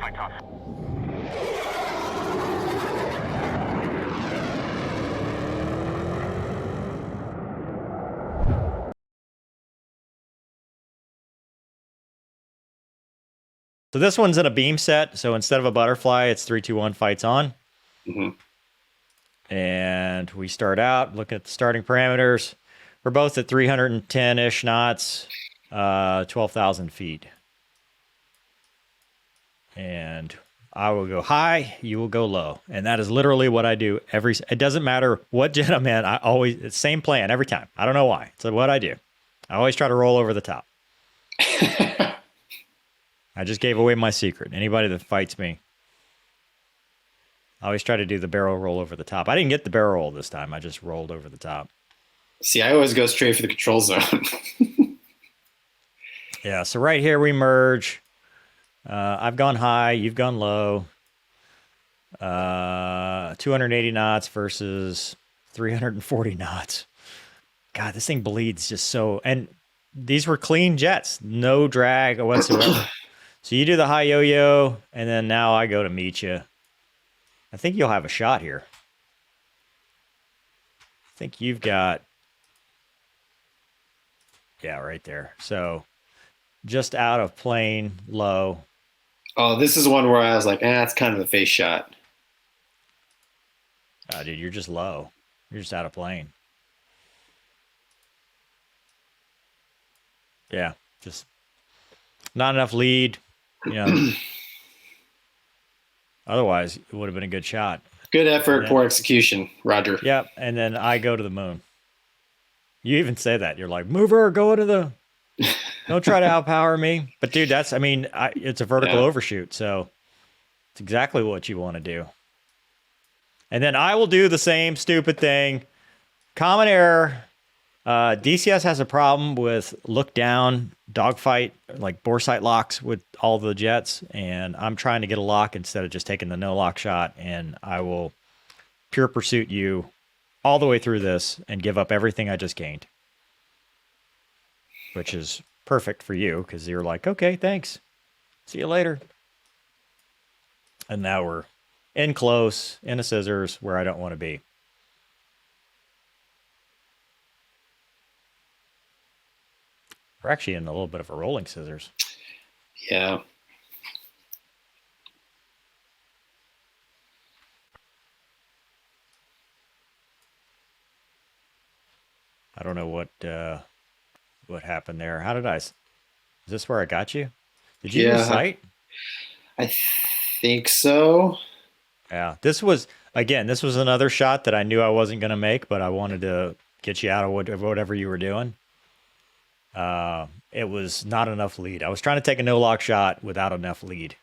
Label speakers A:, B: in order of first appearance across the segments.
A: fight tough.
B: So this one's in a beam set. So instead of a butterfly, it's 3, 2, 1 fights on. And we start out looking at the starting parameters. We're both at 310-ish knots, 12,000 feet. And I will go high, you will go low. And that is literally what I do it doesn't matter what jet I'm in. It's the same plan every time. I don't know why. It's what I do. I always try to roll over the top. I just gave away my secret. Anybody that fights me, I always try to do the barrel roll over the top. I didn't get the barrel roll this time. I just rolled over the top.
C: See, I always go straight for the control zone.
B: Yeah, so right here we merge. I've gone high, you've gone low. 280 knots versus 340 knots. God, this thing bleeds just so. And these were clean jets, no drag whatsoever. So you do the high yo-yo, and then now I go to meet you. I think you'll have a shot here. I think you've got, yeah, right there. So just out of plane, low.
C: Oh, this is one where I was like, that's kind of a face shot.
B: Oh, dude, you're just low. You're just out of plane. Yeah, just not enough lead. You know, otherwise it would have been a good shot.
C: Good effort, poor execution, Roger.
B: Yep, and then I go to the moon. You even say that. You're like, mover, go to the... Don't try to outpower me. But, dude, that's... I mean, it's a vertical overshoot, so it's exactly what you want to do. And then I will do the same stupid thing. Common error. DCS has a problem with look down dogfight, like bore sight locks with all the jets, and I'm trying to get a lock instead of just taking the no lock shot, and I will pure pursuit you all the way through this and give up everything I just gained, which is perfect for you because you're like, okay, thanks, see you later. And now we're in close, in a scissors where I don't want to be. We're actually in a little bit of a rolling scissors.
C: Yeah.
B: I don't know what happened there. How did is this where I got you? Did you use sight?
C: I think so.
B: Yeah. This was another shot that I knew I wasn't going to make, but I wanted to get you out of whatever you were doing. It was not enough lead. I was trying to take a no lock shot without enough lead.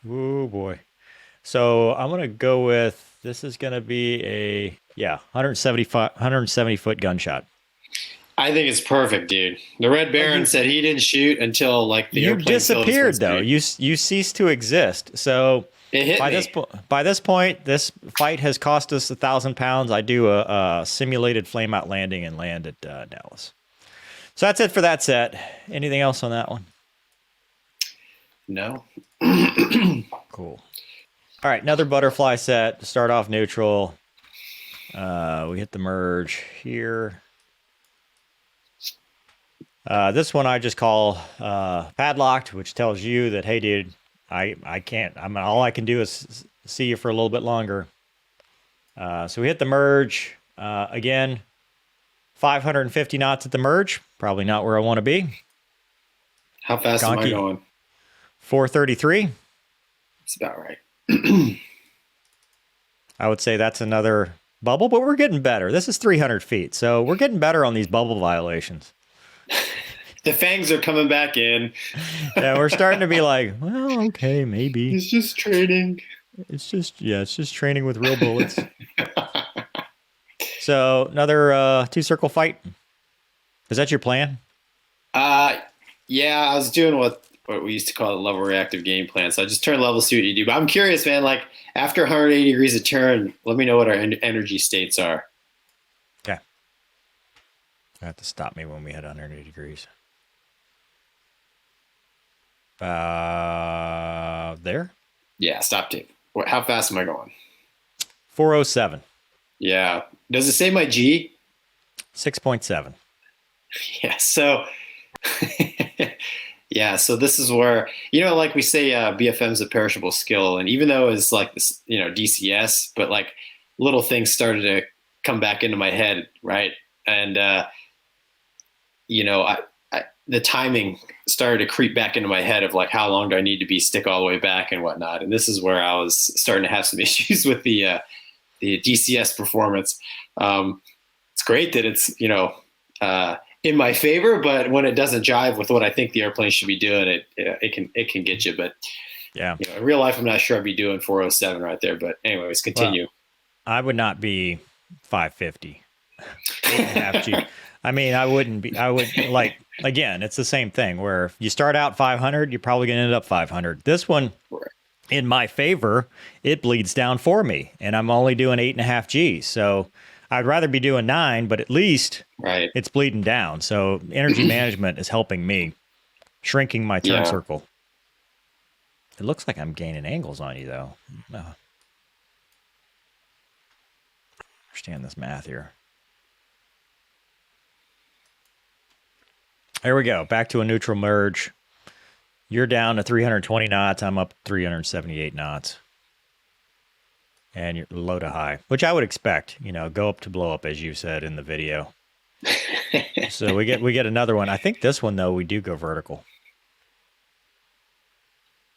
B: Oh boy. So I'm going to go with, this is going to be a, 170 foot gunshot.
C: I think it's perfect, dude. The Red Baron said he didn't shoot until like the
B: you disappeared though. You ceased to exist. So
C: it hit
B: by this point, this fight has cost us 1,000 pounds. I do a simulated flame out landing and land at Dallas. So that's it for that set. Anything else on that one?
C: No.
B: Cool. All right, another butterfly set to start off neutral. We hit the merge here. This one I just call padlocked, which tells you that, hey, dude, I can't. All I can do is see you for a little bit longer. So we hit the merge again. 550 knots at the merge. Probably not where I want to be.
C: How fast am I going?
B: 433.
C: That's about right.
B: I would say that's another bubble, but we're getting better. This is 300 feet, so we're getting better on these bubble violations.
C: The fangs are coming back in.
B: Yeah, we're starting to be like, well, okay, maybe.
C: It's just training.
B: It's just training with real bullets. So another 2-circle fight. Is that your plan?
C: Yeah, I was doing what we used to call the level reactive game plan. So I just turn level, see what you do. But I'm curious, man, like after 180 degrees of turn, let me know what our energy states are.
B: Okay. I have to stop me when we hit 180 degrees. There?
C: Yeah, stop tape. How fast am I going?
B: 407.
C: Yeah. Does it say my G?
B: 6.7.
C: Yeah. So, yeah. So this is where, like we say, BFM's a perishable skill. And even though it's like this, DCS, but like little things started to come back into my head. Right. And, the timing started to creep back into my head of like, how long do I need to be stick all the way back and whatnot. And this is where I was starting to have some issues with the DCS performance. It's great that it's, in my favor, but when it doesn't jive with what I think the airplane should be doing, it can get you. But
B: yeah,
C: in real life, I'm not sure I'd be doing 407 right there. But anyways, continue.
B: Well, I would not be 550. 8.5 G. I mean, I would like, again, it's the same thing where if you start out 500, you're probably going to end up 500. This one, in my favor, it bleeds down for me, and I'm only doing 8.5 G. So I'd rather be doing 9, but at least it's bleeding down. So energy management is helping me, shrinking my turn circle. It looks like I'm gaining angles on you, though. Understand this math here. There we go. Back to a neutral merge. You're down to 320 knots. I'm up 378 knots. And you're low to high, which I would expect, go up to blow up, as you said in the video. So we get another one. I think this one, though, we do go vertical.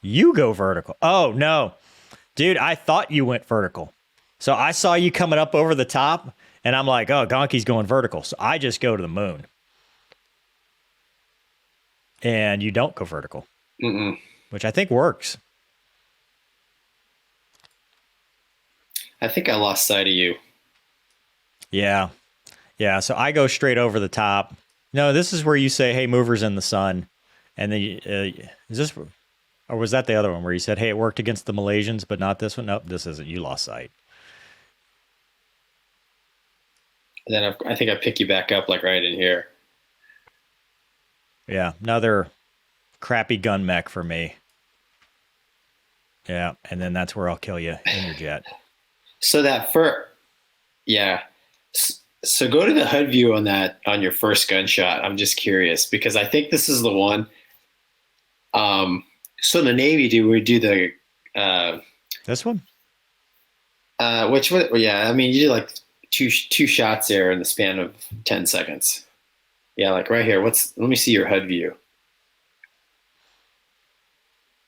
B: You go vertical. Oh, no. Dude, I thought you went vertical. So I saw you coming up over the top, and I'm like, oh, Gonky's going vertical. So I just go to the moon. And you don't go vertical, which I think works.
C: I think I lost sight of you.
B: Yeah. Yeah. So I go straight over the top. No, this is where you say, hey, mover's in the sun. And then is this, or was that the other one where you said, hey, it worked against the Malaysians, but not this one? Nope, this isn't. You lost sight.
C: And then I think I pick you back up like right in here.
B: Yeah, another crappy gun mech for me. Yeah, and then that's where I'll kill you in your jet.
C: So So go to the HUD view on your first gunshot. I'm just curious because I think this is the one. So the Navy we do the
B: this one.
C: Which one? Yeah, I mean you do like two shots there in the span of 10 seconds. Yeah, like right here. Let me see your HUD view.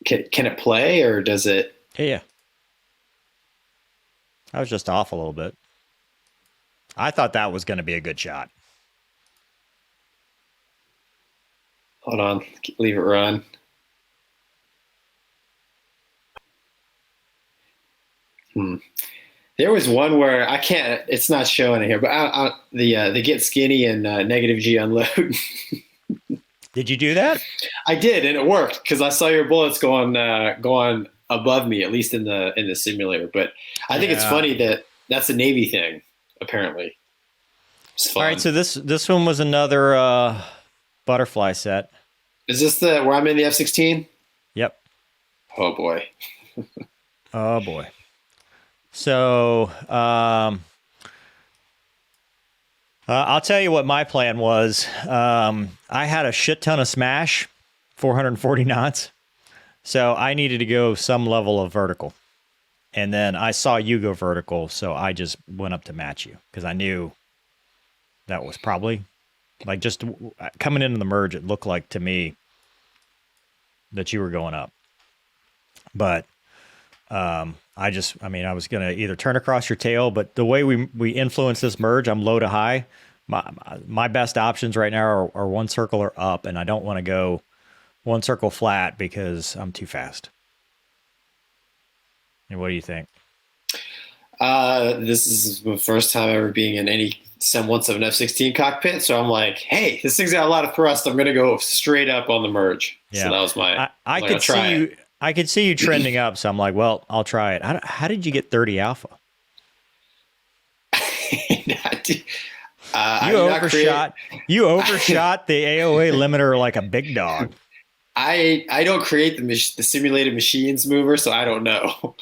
C: Can it play or does it?
B: Yeah. I was just off a little bit. I thought that was going to be a good shot.
C: Hold on. Leave it run. There was one where I can't. It's not showing it here, but the get skinny and negative G unload.
B: Did you do that?
C: I did, and it worked because I saw your bullets going above me, at least in the simulator. But I think it's funny that that's a Navy thing. Apparently, it's fun.
B: All right, so this one was another butterfly set.
C: Is this where I'm in the F-16?
B: Yep.
C: Oh boy.
B: Oh boy. So I'll tell you what my plan was. I had a shit ton of smash, 440 knots. So I needed to go some level of vertical. And then I saw you go vertical, so I just went up to match you because I knew that was probably like just coming into the merge. It looked like to me that you were going up, but I was going to either turn across your tail, but the way we influence this merge, I'm low to high. My best options right now are one circle or up, and I don't want to go one circle flat because I'm too fast. And what do you think?
C: This is the first time ever being in any semblance of an F-16 cockpit, so I'm like, hey, this thing's got a lot of thrust. I'm going to go straight up on the merge. Yeah. So that was my.
B: I could see you. I could see you trending up, so I'm like, well, I'll try it. How did you get 30 alpha? You overshot. You overshot the AOA limiter like a big dog.
C: I don't create the simulated machines mover, so I don't know.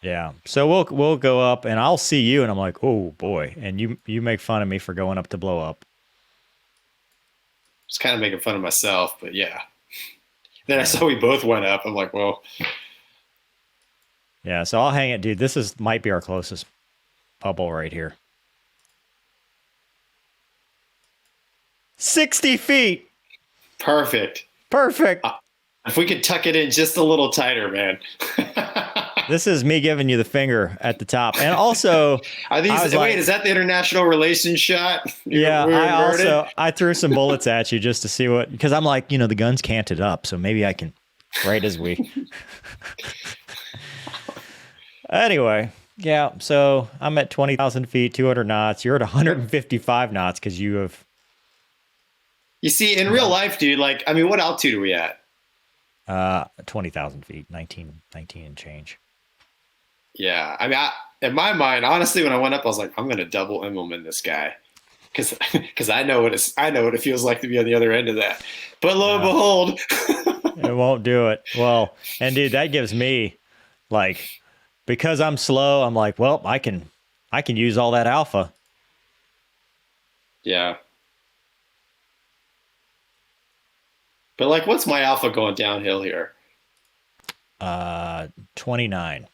B: Yeah. So we'll go up, and I'll see you, and I'm like, oh boy, and you make fun of me for going up to blow up.
C: Just kind of making fun of myself, but yeah. Then I saw we both went up. I'm like, well.
B: Yeah. So I'll hang it, dude. This might be our closest bubble right here. 60 feet.
C: Perfect. If we could tuck it in just a little tighter, man.
B: This is me giving you the finger at the top. And also,
C: is that the international relations shot?
B: Yeah, I threw some bullets at you just to see what, because I'm like, the gun's canted up, so maybe I can, right as we. Anyway, yeah, so I'm at 20,000 feet, 200 knots. You're at 155 knots because you have.
C: You see, in real life, dude, what altitude are we at?
B: 20,000 feet, 19 and change.
C: Yeah, in my mind, honestly, when I went up, I was like, I'm gonna double implement this guy, because I know what it feels like to be on the other end of that. But lo and behold,
B: it won't do it. Well, and dude, that gives me because I'm slow. I'm like, well, I can use all that alpha.
C: Yeah. But what's my alpha going downhill here?
B: 29.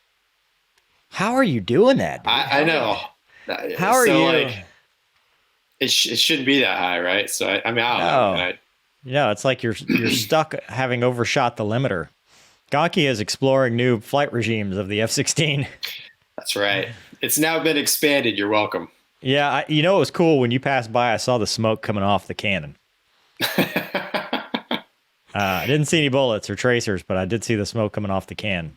B: How are you doing that, dude?
C: I know.
B: How are you?
C: It shouldn't be that high, right? So I don't know.
B: No, it's like you're stuck having overshot the limiter. Gonky is exploring new flight regimes of the F-16.
C: That's right. It's now been expanded. You're welcome.
B: Yeah, it was cool when you passed by. I saw the smoke coming off the cannon. I didn't see any bullets or tracers, but I did see the smoke coming off the can.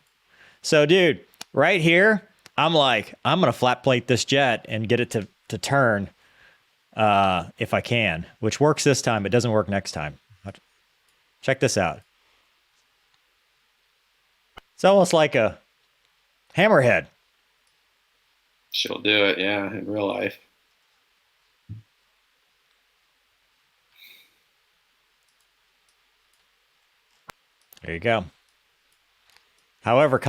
B: So, dude, right here, I'm like, I'm going to flat plate this jet and get it to turn if I can, which works this time. It doesn't work next time. Check this out. It's almost like a hammerhead.
C: She'll do it, yeah, in real life.
B: There you go. However,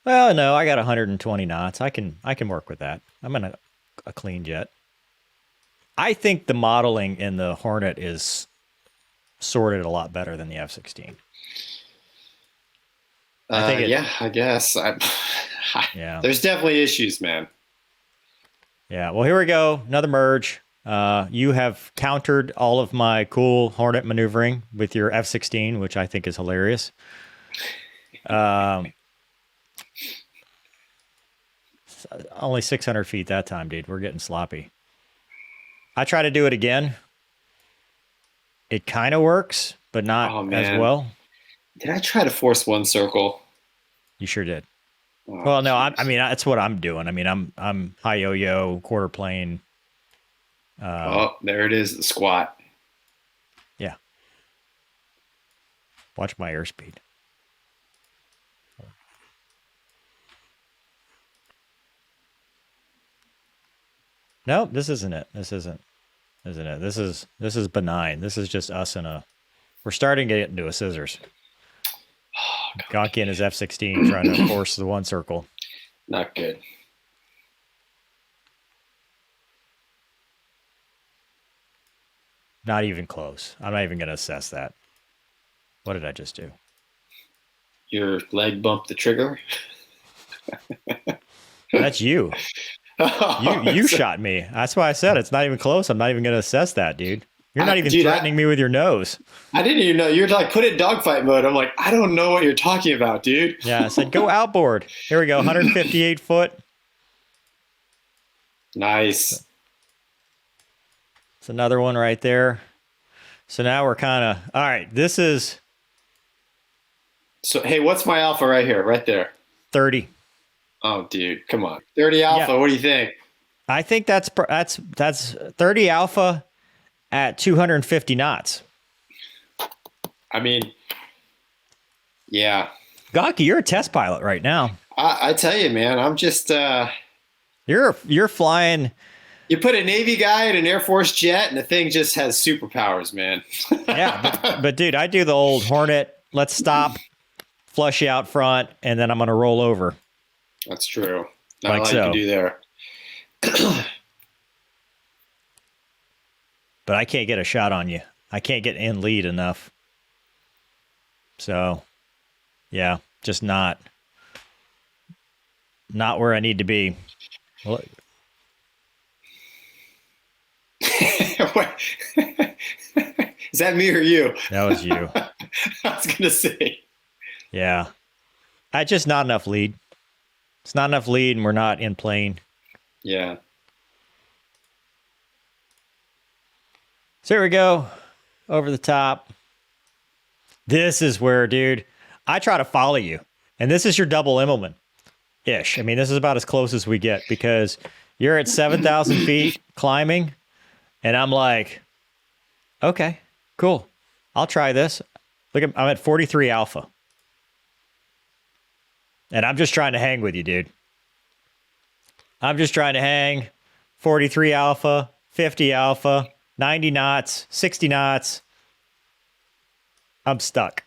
B: well, no, I got 120 knots. I can work with that. I'm in a clean jet. I think the modeling in the Hornet is sorted a lot better than the F-16.
C: I guess.
B: Yeah.
C: There's definitely issues, man.
B: Yeah. Well, here we go. Another merge. You have countered all of my cool Hornet maneuvering with your F-16, which I think is hilarious. Only 600 feet that time, dude. We're getting sloppy. I try to do it again. It kind of works, but not as well.
C: Did I try to force one circle?
B: You sure did. Oh, well, no, I mean, that's what I'm doing. I mean, I'm high yo-yo, quarter plane.
C: There it is, the squat.
B: Yeah. Watch my airspeed. No, this isn't it. This isn't it. This is benign. This is just us we're starting to get into a scissors. Gonky and his F-16 trying to force the one circle.
C: Not good.
B: Not even close. I'm not even going to assess that. What did I just do?
C: Your leg bumped the trigger?
B: That's you. You shot me. That's why I said it's not even close. I'm not even going to assess that, dude. You're not even threatening me with your nose.
C: I didn't even know. You're like, put it in dogfight mode. I'm like, I don't know what you're talking about, dude.
B: Yeah, I said, go outboard. Here we go, 158 foot.
C: Nice.
B: It's another one right there. So now we're kind of, all right, this is.
C: So, hey, what's my alpha right here, right there?
B: 30.
C: Oh, dude, come on. 30 alpha, yeah. What do you think?
B: I think that's 30 alpha at 250 knots.
C: I mean, yeah.
B: Gonky, you're a test pilot right now.
C: I tell you, man, I'm just.
B: You're flying
C: You put a Navy guy in an Air Force jet, and the thing just has superpowers, man.
B: Yeah, but dude, I do the old Hornet. Let's stop, flush you out front, and then I'm going to roll over.
C: That's true. Not
B: Like
C: a lot
B: so.
C: you can do there.
B: But I can't get a shot on you. I can't get in lead enough. So, yeah, just not where I need to be. Well,
C: Is that me or you?
B: that was you.
C: I was going to say.
B: Yeah. Just not enough lead. It's not enough lead, and we're not in plane.
C: Yeah.
B: So here we go. Over the top. This is where, dude, I try to follow you. And this is your double Immelman-ish. I mean, this is about as close as we get because you're at 7,000 feet climbing. And I'm like, okay, cool. I'll try this. Look, I'm at 43 alpha. And I'm just trying to hang with you, dude. I'm just trying to hang 43 alpha, 50 alpha, 90 knots, 60 knots. I'm stuck.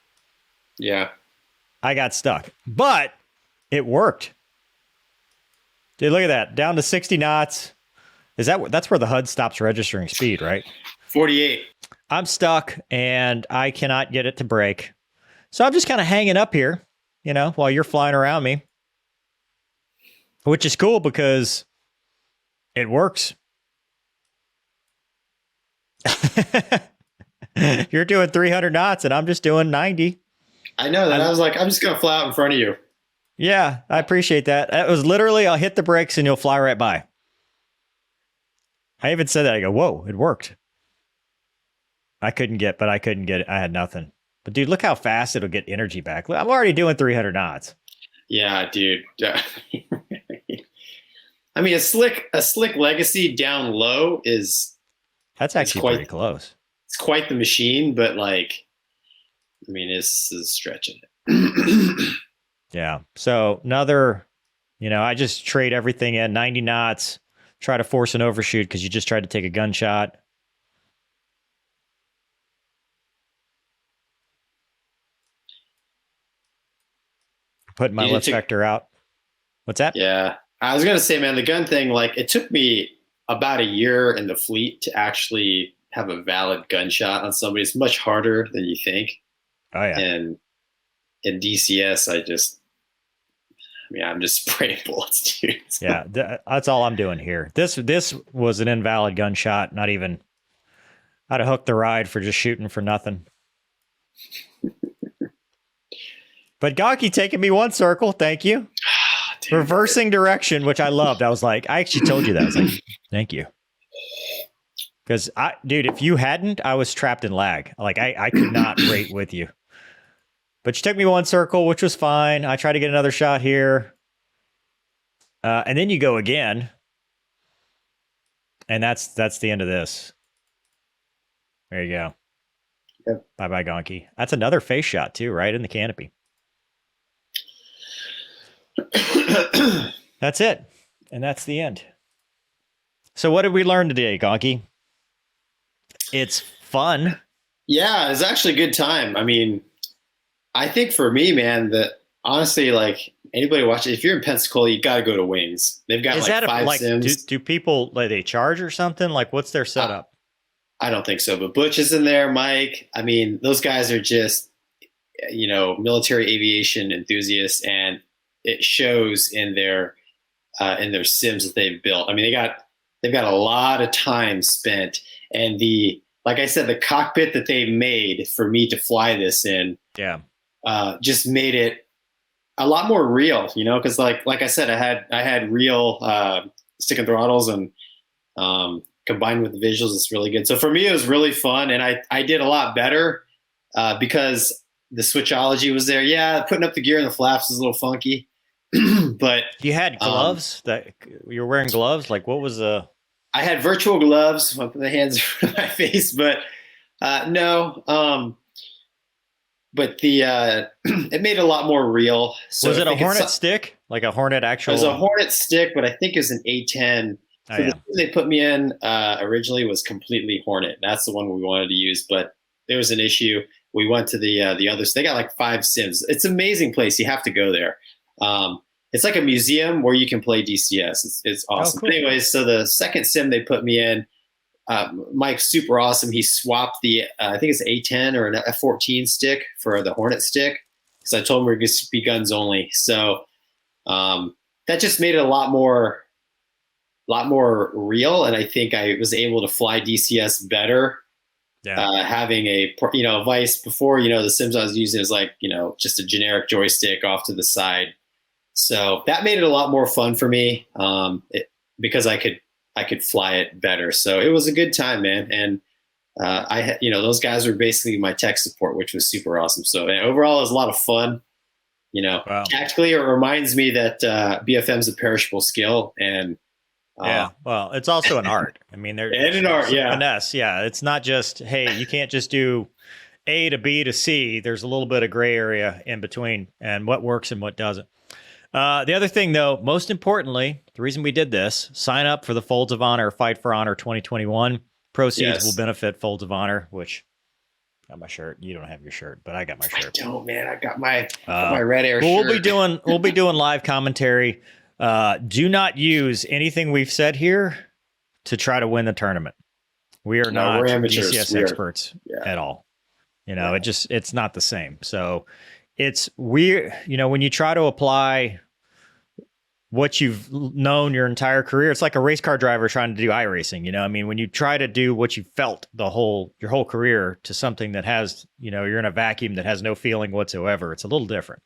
C: Yeah.
B: I got stuck. But it worked. Dude, look at that. Down to 60 knots. That's where the HUD stops registering speed, right?
C: 48.
B: I'm stuck and I cannot get it to break. So I'm just kind of hanging up here, while you're flying around me. Which is cool because it works. You're doing 300 knots and I'm just doing 90.
C: I know that. I was like, I'm just going to fly out in front of you.
B: Yeah, I appreciate that. It was literally, I'll hit the brakes and you'll fly right by. I even said that. I go, whoa, it worked. I couldn't get it. I had nothing. But dude, look how fast it'll get energy back. I'm already doing 300 knots.
C: Yeah, dude. I mean, a slick legacy down low
B: that's actually pretty close.
C: It's quite the machine, but this is stretching it.
B: Yeah. So another, I just trade everything in 90 knots, try to force an overshoot because you just tried to take a gunshot. Putting my lift vector out. What's that?
C: Yeah. I was going to say, man, the gun thing, it took me about a year in the fleet to actually have a valid gunshot on somebody. It's much harder than you think.
B: Oh, yeah.
C: And in DCS, I'm just spraying bullets, dude. So.
B: Yeah, that's all I'm doing here. This was an invalid gunshot. Not even. I'd have hooked the ride for just shooting for nothing. But Gonky taking me one circle. Thank you. Dude, reversing direction, which I loved. I was like, I actually told you that. I was like, thank you. Because, dude, if you hadn't, I was trapped in lag. I could not rate with you. But you took me one circle, which was fine. I tried to get another shot here. And then you go again. And that's the end of this. There you go.
C: Yep.
B: Bye-bye, Gonky. That's another face shot, too, right in the canopy. That's it. And that's the end. So what did we learn today, Gonky? It's fun.
C: Yeah, it's actually a good time. I mean, I think for me, man, that honestly, anybody watching, if you're in Pensacola, you got to go to Wings. They've got 5 sims.
B: Do people, they charge or something? What's their setup?
C: I don't think so. But Butch is in there, Mike. I mean, those guys are just, military aviation enthusiasts, and it shows in their sims that they've built. I mean, they've got a lot of time spent, and like I said, the cockpit that they made for me to fly this in, just made it a lot more real, because like I said, I had real stick and throttles, and combined with the visuals, it's really good. So for me, it was really fun, and I did a lot better because the switchology was there. Yeah, putting up the gear and the flaps was a little funky. But
B: you had gloves that you were wearing gloves. What was I
C: had virtual gloves. I'll put the hands in my face, but no. But it made it a lot more real. So
B: was it a Hornet stick? Like a Hornet actual?
C: It was a Hornet stick, but I think it was an A10
B: I
C: So the
B: am.
C: sim they put me in originally was completely Hornet. That's the one we wanted to use, but there was an issue. We went to the others. They got like 5 sims. It's an amazing place. You have to go there. It's like a museum where you can play DCS. It's
B: Oh,
C: awesome.
B: cool.
C: But anyways, so the second sim they put me in, Mike's super awesome. He swapped the I think it's A10 or an F-14 stick for the Hornet stick because I told him we're going to be guns only. So that just made it a lot more real, and I think I was able to fly DCS better.
B: Yeah.
C: Having a Vice before, the Sims I was using is like just a generic joystick off to the side. So that made it a lot more fun for me because I could fly it better. So it was a good time, man. And I had those guys were basically my tech support, which was super awesome. So man, overall, it was a lot of fun.
B: Wow.
C: Tactically, it reminds me that BFM is a perishable skill, and
B: Yeah, well, it's also an art. I mean, there's
C: an art, yeah.
B: finesse. Yeah, it's not just, hey, you can't just do A to B to C. There's a little bit of gray area in between, and what works and what doesn't. The other thing, though, most importantly, the reason we did this: sign up for the Folds of Honor Fight for Honor 2021. Proceeds will benefit Folds of Honor, which got my shirt. You don't have your shirt, but I got my shirt.
C: I don't, man. I got my red air shirt.
B: We'll be doing live commentary. Do not use anything we've said here to try to win the tournament. We are not
C: we're amateurs.
B: DCS experts at all. It's not the same. So it's weird, when you try to apply what you've known your entire career, it's like a race car driver trying to do iRacing. I mean, when you try to do what you felt your whole career to something that has, you're in a vacuum that has no feeling whatsoever, it's a little different.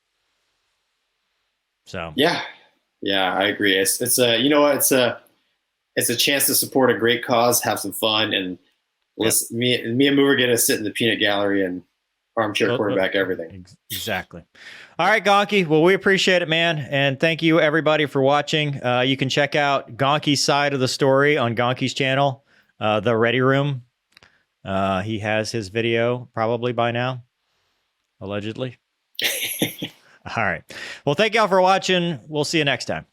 B: So
C: yeah, I agree. It's a chance to support a great cause, have some fun, and listen, me and Mover get to sit in the peanut gallery and armchair quarterback everything.
B: Exactly. All right, Gonky. Well, we appreciate it, man, and thank you everybody for watching. You can check out Gonky's side of the story on Gonky's channel, The Ready Room. He has his video probably by now, allegedly. All right. Well, thank y'all for watching. We'll see you next time.